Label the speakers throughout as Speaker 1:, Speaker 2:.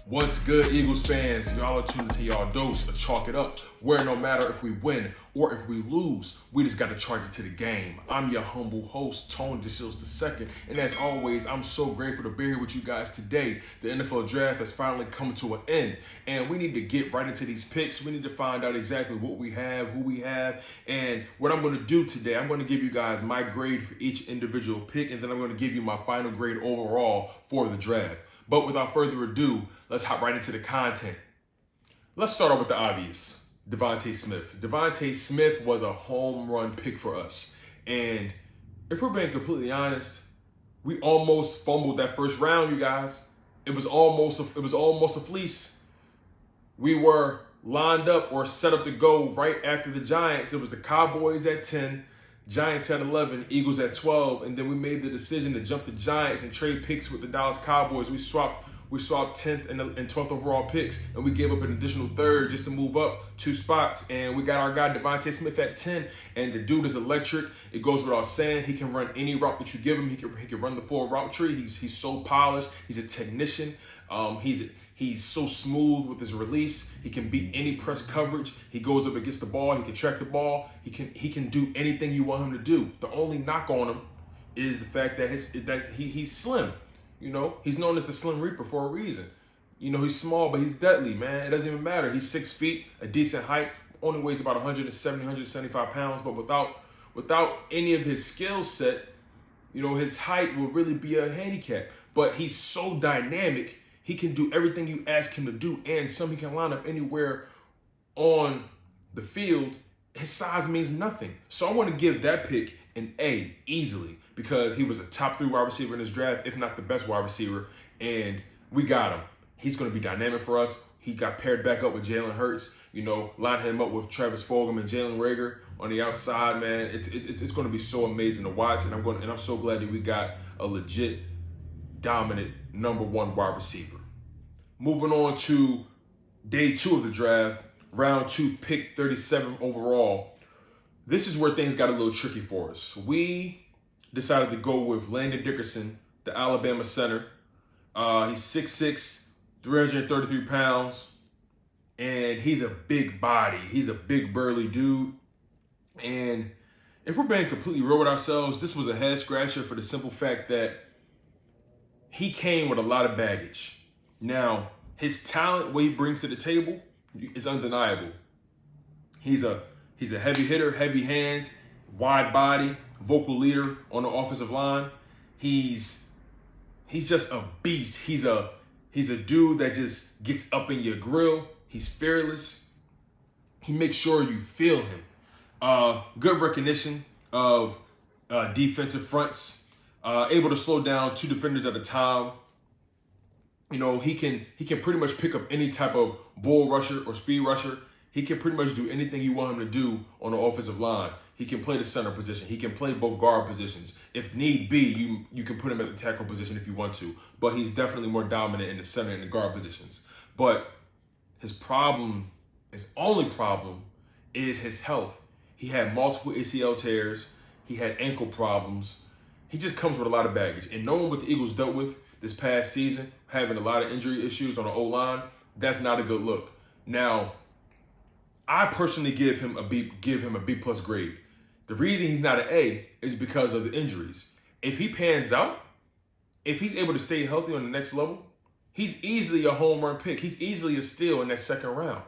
Speaker 1: What's good, Eagles fans? Y'all are tuned to y'all dose of Chalk It Up, where no matter if we win or if we lose, we just got to charge it to the game. I'm your humble host, Tone DeShields II, and as always, I'm so grateful to be here with you guys today. The NFL draft has finally come to an end, and we need to get right into these picks. We need to find out exactly what we have, who we have, and what I'm going to do today. I'm going to give you guys my grade for each individual pick, and then I'm going to give you my final grade overall for the draft. But without further ado, let's hop right into the content. Let's start off with the obvious, Devonta Smith. Devonta Smith was a home run pick for us. And if we're being completely honest, we almost fumbled that first round, you guys. It was almost a fleece. We were lined up or set up to go right after the Giants. It was the Cowboys at 10, Giants at 11, Eagles at 12, and then we made the decision to jump the Giants and trade picks with the Dallas Cowboys. We swapped 10th and 12th overall picks, and we gave up an additional third just to move up 2 spots. And we got our guy Devonta Smith at 10, and the dude is electric. It goes without saying. He can run any route that you give him. He can run the full route tree. He's so polished. He's a technician. He's so smooth with his release. He can beat any press coverage. He goes up against the ball. He can track the ball. He can do anything you want him to do. The only knock on him is the fact that he's slim. You know, he's known as the Slim Reaper for a reason. You know, he's small, but he's deadly, man. It doesn't even matter. He's 6 feet, a decent height, only weighs about 170, 175 pounds. But without any of his skill set, you know, his height will really be a handicap. But he's so dynamic. He can do everything you ask him to do, and he can line up anywhere on the field. His size means nothing. So I want to give that pick an A easily because he was a top 3 wide receiver in this draft, if not the best wide receiver, and we got him. He's going to be dynamic for us. He got paired back up with Jalen Hurts, you know, lined him up with Travis Fulgham and Jalen Reagor on the outside, man. It's going to be so amazing to watch, and I'm so glad that we got a legit, dominant #1 wide receiver. Moving on to day 2 of the draft, round 2, pick 37 overall. This is where things got a little tricky for us. We decided to go with Landon Dickerson, the Alabama center. He's 6'6", 333 pounds, and he's a big body. He's a big burly dude. And if we're being completely real with ourselves, this was a head scratcher for the simple fact that he came with a lot of baggage. Now, his talent, what he brings to the table, is undeniable. He's a heavy hitter, heavy hands, wide body, vocal leader on the offensive line. He's just a beast. He's a dude that just gets up in your grill. He's fearless. He makes sure you feel him. Good recognition of defensive fronts. Able to slow down 2 defenders at a time. You know, he can pretty much pick up any type of bull rusher or speed rusher. He can pretty much do anything you want him to do on the offensive line. He can play the center position. He can play both guard positions. If need be, you can put him at the tackle position if you want to. But he's definitely more dominant in the center and the guard positions. But his only problem is his health. He had multiple ACL tears. He had ankle problems. He just comes with a lot of baggage. And knowing what the Eagles dealt with this past season, having a lot of injury issues on the O-line, that's not a good look. Now, I personally give him a B plus grade. The reason he's not an A is because of the injuries. If he pans out, if he's able to stay healthy on the next level, he's easily a home run pick. He's easily a steal in that second round.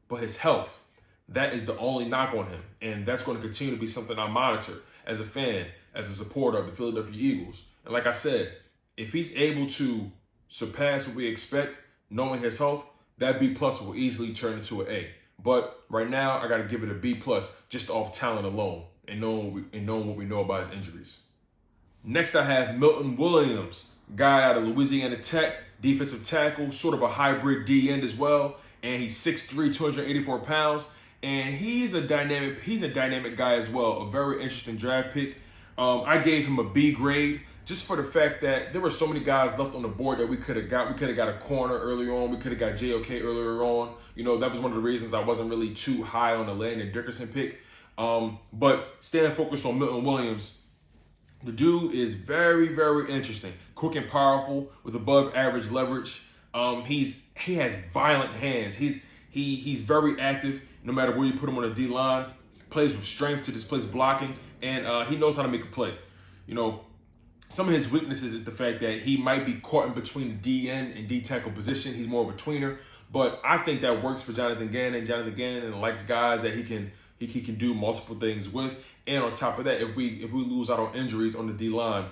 Speaker 1: But his health, that is the only knock on him. And that's going to continue to be something I monitor as a fan, as a supporter of the Philadelphia Eagles. And like I said, if he's able to surpass what we expect, knowing his health, that B plus will easily turn into an A. But right now, I got to give it a B plus just off talent alone and knowing what we know about his injuries. Next, I have Milton Williams, guy out of Louisiana Tech, defensive tackle, sort of a hybrid D end as well. And he's 6'3", 284 pounds. And he's a dynamic guy as well. A very interesting draft pick. I gave him a B grade. Just for the fact that there were so many guys left on the board that we could have got. We could have got a corner earlier on. We could have got JOK earlier on. You know, that was one of the reasons I wasn't really too high on the Landon Dickerson pick. But staying focused on Milton Williams, the dude is very, very interesting. Quick and powerful with above average leverage. He has violent hands. He's very active. No matter where you put him on the D line, plays with strength to displace blocking, and he knows how to make a play. You know, some of his weaknesses is the fact that he might be caught in between the D end and D tackle position. He's more of a tweener, but I think that works for Jonathan Gannon. Jonathan Gannon likes guys that he can do multiple things with. And on top of that, if we lose out on injuries on the D line,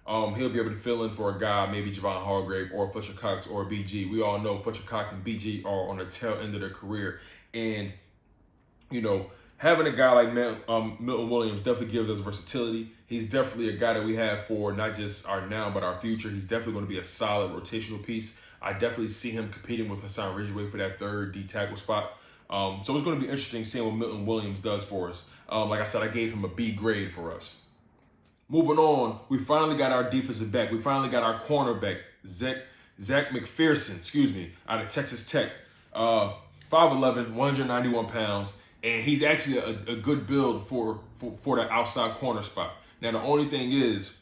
Speaker 1: he'll be able to fill in for a guy, maybe Javon Hargrave or Fletcher Cox or BG. We all know Fletcher Cox and BG are on the tail end of their career, and you know, having a guy like Milton Williams definitely gives us versatility. He's definitely a guy that we have for not just our now, but our future. He's definitely going to be a solid rotational piece. I definitely see him competing with Hassan Ridgeway for that third D tackle spot. So it's going to be interesting seeing what Milton Williams does for us. Like I said, I gave him a B grade for us. Moving on, we finally got our defensive back. We finally got our cornerback, Zach McPherson, out of Texas Tech. 5'11", 191 pounds. And he's actually a good build for the outside corner spot. Now, the only thing is,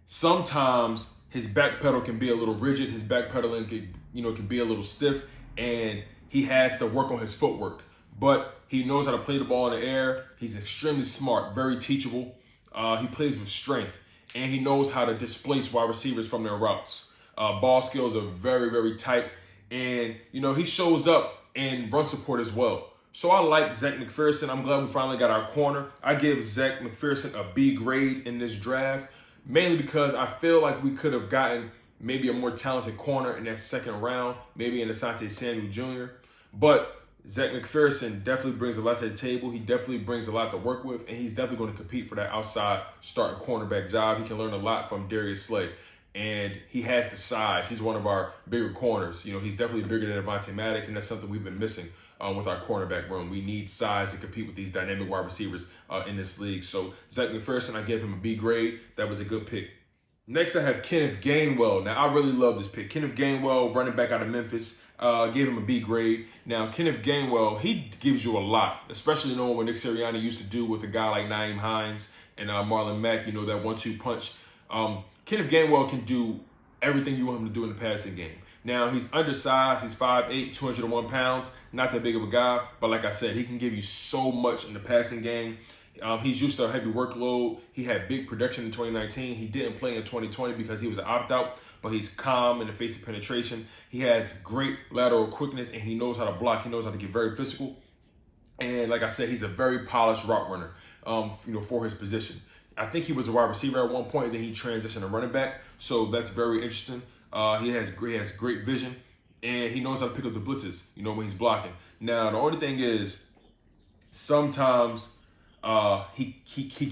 Speaker 1: sometimes his back pedal can be a little rigid. His back pedaling can be a little stiff, and he has to work on his footwork. But he knows how to play the ball in the air. He's extremely smart, very teachable. He plays with strength, and he knows how to displace wide receivers from their routes. Ball skills are very, very tight, and he shows up in run support as well. So I like Zach McPherson. I'm glad we finally got our corner. I give Zach McPherson a B grade in this draft, mainly because I feel like we could have gotten maybe a more talented corner in that second round, maybe in Asante Samuel Jr. But Zach McPherson definitely brings a lot to the table. He definitely brings a lot to work with, and he's definitely going to compete for that outside starting cornerback job. He can learn a lot from Darius Slay, and he has the size. He's one of our bigger corners. He's definitely bigger than Devonta Maddox, and that's something we've been missing with our cornerback room. We need size to compete with these dynamic wide receivers in this league. So Zach McPherson, I give him a B grade. That was a good pick. Next, I have Kenneth Gainwell. Now, I really love this pick. Kenneth Gainwell, running back out of Memphis, gave him a B grade. Now, Kenneth Gainwell, he gives you a lot, especially knowing what Nick Sirianni used to do with a guy like Nyheim Hines and Marlon Mack, that 1-2 punch. Kenneth Gainwell can do everything you want him to do in the passing game. Now, he's undersized. He's 5'8", 201 pounds. Not that big of a guy, but like I said, he can give you so much in the passing game. He's used to a heavy workload. He had big production in 2019. He didn't play in 2020 because he was an opt-out, but he's calm in the face of penetration. He has great lateral quickness, and he knows how to block. He knows how to get very physical. And like I said, he's a very polished route runner, for his position. I think he was a wide receiver at one point, then he transitioned to running back. So that's very interesting. He has great vision, and he knows how to pick up the blitzes, when he's blocking. Now, the only thing is, sometimes he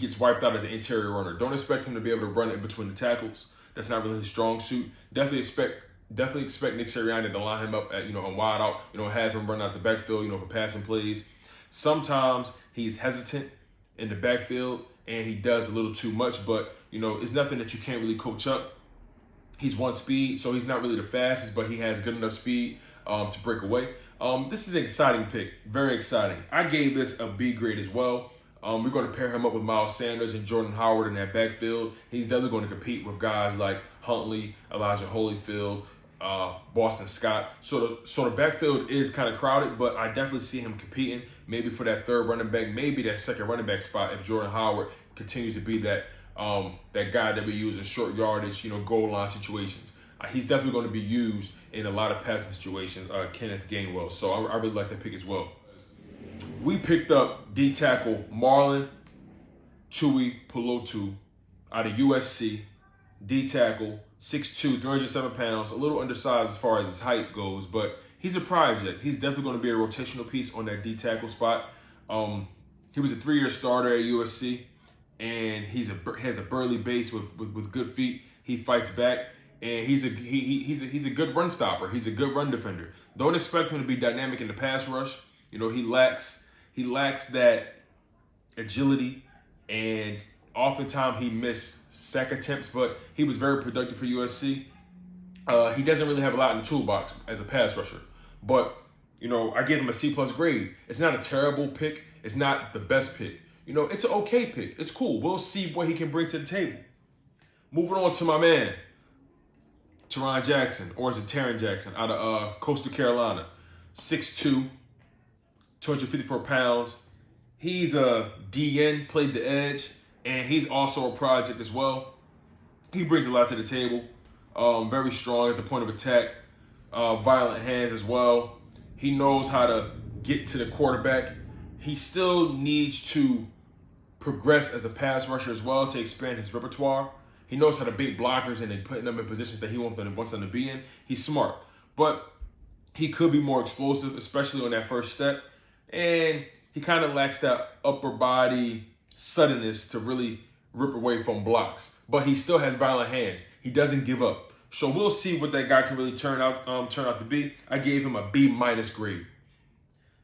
Speaker 1: gets wiped out as an interior runner. Don't expect him to be able to run in between the tackles. That's not really his strong suit. Definitely expect Nick Sirianni to line him up at, on wide out, have him run out the backfield, for passing plays. Sometimes he's hesitant in the backfield and he does a little too much, but, it's nothing that you can't really coach up. He's one speed, so he's not really the fastest, but he has good enough speed to break away. This is an exciting pick, very exciting. I gave this a B grade as well. We're going to pair him up with Miles Sanders and Jordan Howard in that backfield. He's definitely going to compete with guys like Huntley, Elijah Holyfield, Boston Scott. So the backfield is kind of crowded, but I definitely see him competing maybe for that third running back, maybe that second running back spot if Jordan Howard continues to be that guy that we use in short yardage, goal line situations. He's definitely going to be used in a lot of passing situations, Kenneth Gainwell. So I really like that pick as well. We picked up D tackle Marlon Chewie Powell out of USC. D tackle, 6'2", 307 pounds, a little undersized as far as his height goes, but he's a project. He's definitely going to be a rotational piece on that D tackle spot. He was a 3-year starter at USC, and he has a burly base with good feet. He fights back, and he's a good run stopper. He's a good run defender. Don't expect him to be dynamic in the pass rush. He lacks that agility, and oftentimes he missed sack attempts, but he was very productive for USC. He doesn't really have a lot in the toolbox as a pass rusher, but I gave him a C+ grade. It's not a terrible pick. It's not the best pick. It's an okay pick. It's cool. We'll see what he can bring to the table. Moving on to my man, Teron Jackson, or is it Taron Jackson, out of Coastal Carolina. 6'2", 254 pounds. He's a DN, played the edge, and he's also a project as well. He brings a lot to the table. Very strong at the point of attack. Violent hands as well. He knows how to get to the quarterback. He still needs to progress as a pass rusher as well to expand his repertoire. He knows how to beat blockers and then putting them in positions that he wants them to be in. He's smart, but he could be more explosive, especially on that first step. And he kind of lacks that upper body suddenness to really rip away from blocks. But he still has violent hands. He doesn't give up. So we'll see what that guy can really turn out to be. I gave him a B- grade.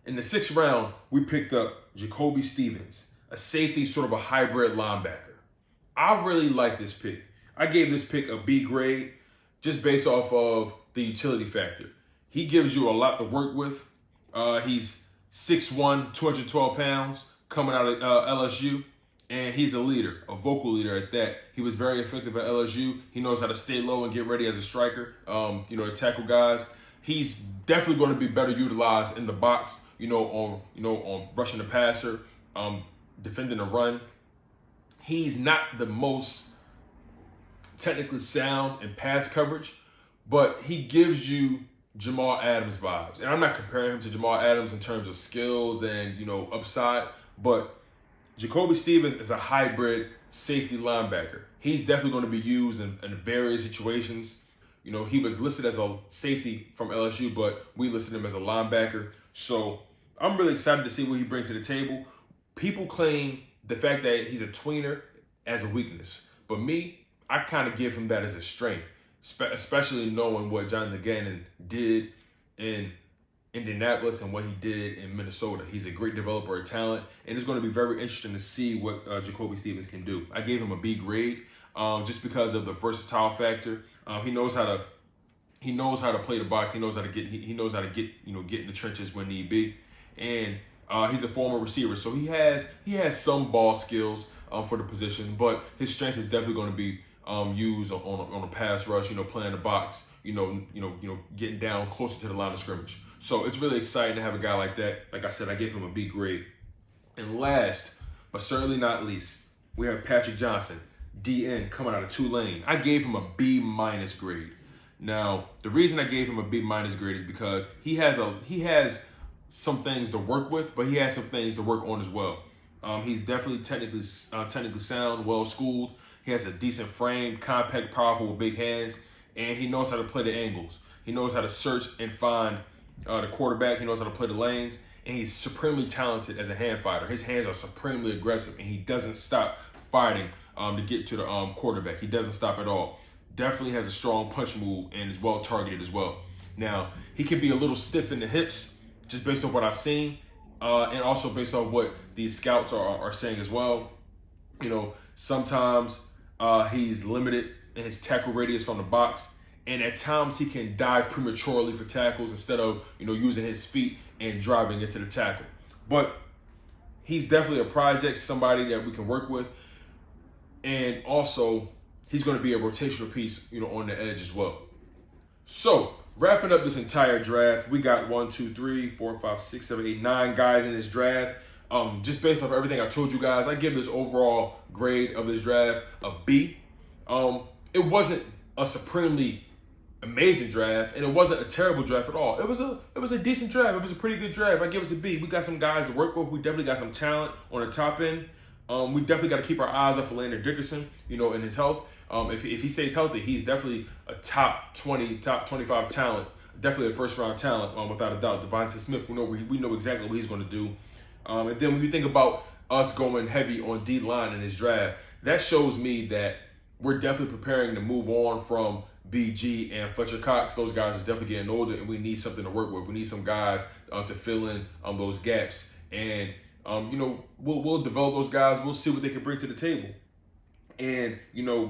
Speaker 1: In the 6th round, we picked up Jacoby Stevens, a safety, sort of a hybrid linebacker. I really like this pick. I gave this pick a B grade just based off of the utility factor. He gives you a lot to work with. He's 6'1", 212 pounds, coming out of LSU, and he's a leader, a vocal leader at that. He was very effective at LSU. He knows how to stay low and get ready as a striker, to tackle guys. He's definitely going to be better utilized in the box, on rushing the passer, defending the run. He's not the most technically sound in pass coverage, but he gives you Jamal Adams vibes. And I'm not comparing him to Jamal Adams in terms of skills and, upside, but Jacoby Stevens is a hybrid safety linebacker. He's definitely going to be used in various situations. He was listed as a safety from LSU, but we listed him as a linebacker. So I'm really excited to see what he brings to the table. People claim the fact that he's a tweener as a weakness, but me, I kind of give him that as a strength, especially knowing what Jonathan Gannon did in Indianapolis and what he did in Minnesota. He's a great developer of talent, and it's going to be very interesting to see what Jacoby Stevens can do. I gave him a B grade just because of the versatile factor. He knows how to play the box. He knows how to get get in the trenches when need be, and he's a former receiver, so he has some ball skills for the position, but his strength is definitely going to be used on a pass rush, playing the box, getting down closer to the line of scrimmage. So it's really exciting to have a guy like that. Like I said, I gave him a B grade. And last, but certainly not least, we have Patrick Johnson, DN, coming out of Tulane. I gave him a B- grade. Now, the reason I gave him a B- grade is because he has some things to work with, but he has some things to work on as well. He's definitely technically sound, well-schooled. He has a decent frame, compact, powerful with big hands, and he knows how to play the angles. He knows how to search and find the quarterback. He knows how to play the lanes, and he's supremely talented as a hand fighter. His hands are supremely aggressive, and he doesn't stop fighting to get to the quarterback. He doesn't stop at all. Definitely has a strong punch move and is well targeted as well. Now, he can be a little stiff in the hips, just based on what I've seen, and also based on what these scouts are saying as well. Sometimes he's limited in his tackle radius from the box, and at times he can dive prematurely for tackles instead of using his feet and driving into the tackle. But he's definitely a project, somebody that we can work with, and also he's going to be a rotational piece, on the edge as well. So, wrapping up this entire draft, we got 1, 2, 3, 4, 5, 6, 7, 8, 9 guys in this draft. Just based off everything I told you guys, I give this overall grade of this draft a B. It wasn't a supremely amazing draft, and it wasn't a terrible draft at all. It was a decent draft. It was a pretty good draft. I give us a B. We got some guys to work with. We definitely got some talent on the top end. We definitely got to keep our eyes up for Landon Dickerson, in his health. If he stays healthy, he's definitely a top 20, top 25 talent. Definitely a first-round talent, without a doubt. Devonta Smith, we know exactly what he's going to do. And then when you think about us going heavy on D-line in this draft, that shows me that we're definitely preparing to move on from BG and Fletcher Cox. Those guys are definitely getting older, and we need something to work with. We need some guys to fill in those gaps. And, we'll develop those guys. We'll see what they can bring to the table. And,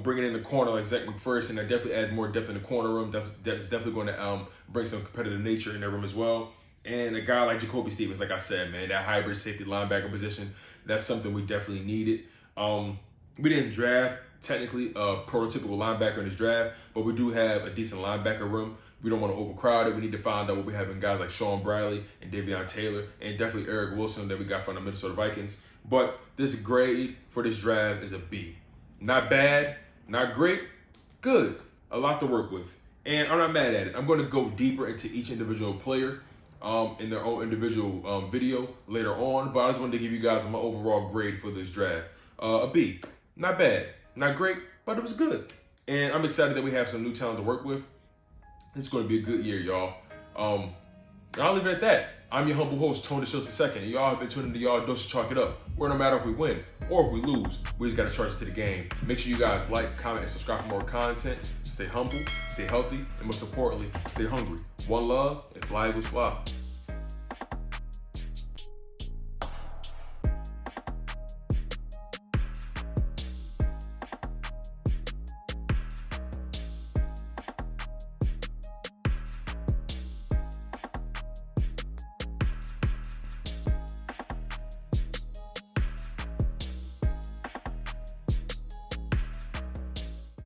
Speaker 1: bringing in the corner like Zach McPherson, that definitely adds more depth in the corner room. That's definitely going to bring some competitive nature in that room as well. And a guy like Jacoby Stevens, like I said, man, that hybrid safety linebacker position, that's something we definitely needed. We didn't draft technically a prototypical linebacker in this draft, but we do have a decent linebacker room. We don't want to overcrowd it. We need to find out what we have in guys like Sean Bradley and Davion Taylor and definitely Eric Wilson that we got from the Minnesota Vikings. But this grade for this draft is a B. Not bad, not great, good. A lot to work with. And I'm not mad at it. I'm going to go deeper into each individual player in their own individual video later on. But I just wanted to give you guys my overall grade for this draft. A B. Not bad, not great, but it was good. And I'm excited that we have some new talent to work with. It's going to be a good year, y'all. I'll leave it at that. I'm your humble host, Tone DeShields II, and y'all have been tuning to y'all dose to chalk it up. Where no matter if we win or if we lose, we just got to charge it to the game. Make sure you guys like, comment, and subscribe for more content. Stay humble, stay healthy, and most importantly, stay hungry. One love, and fly Eagles fly.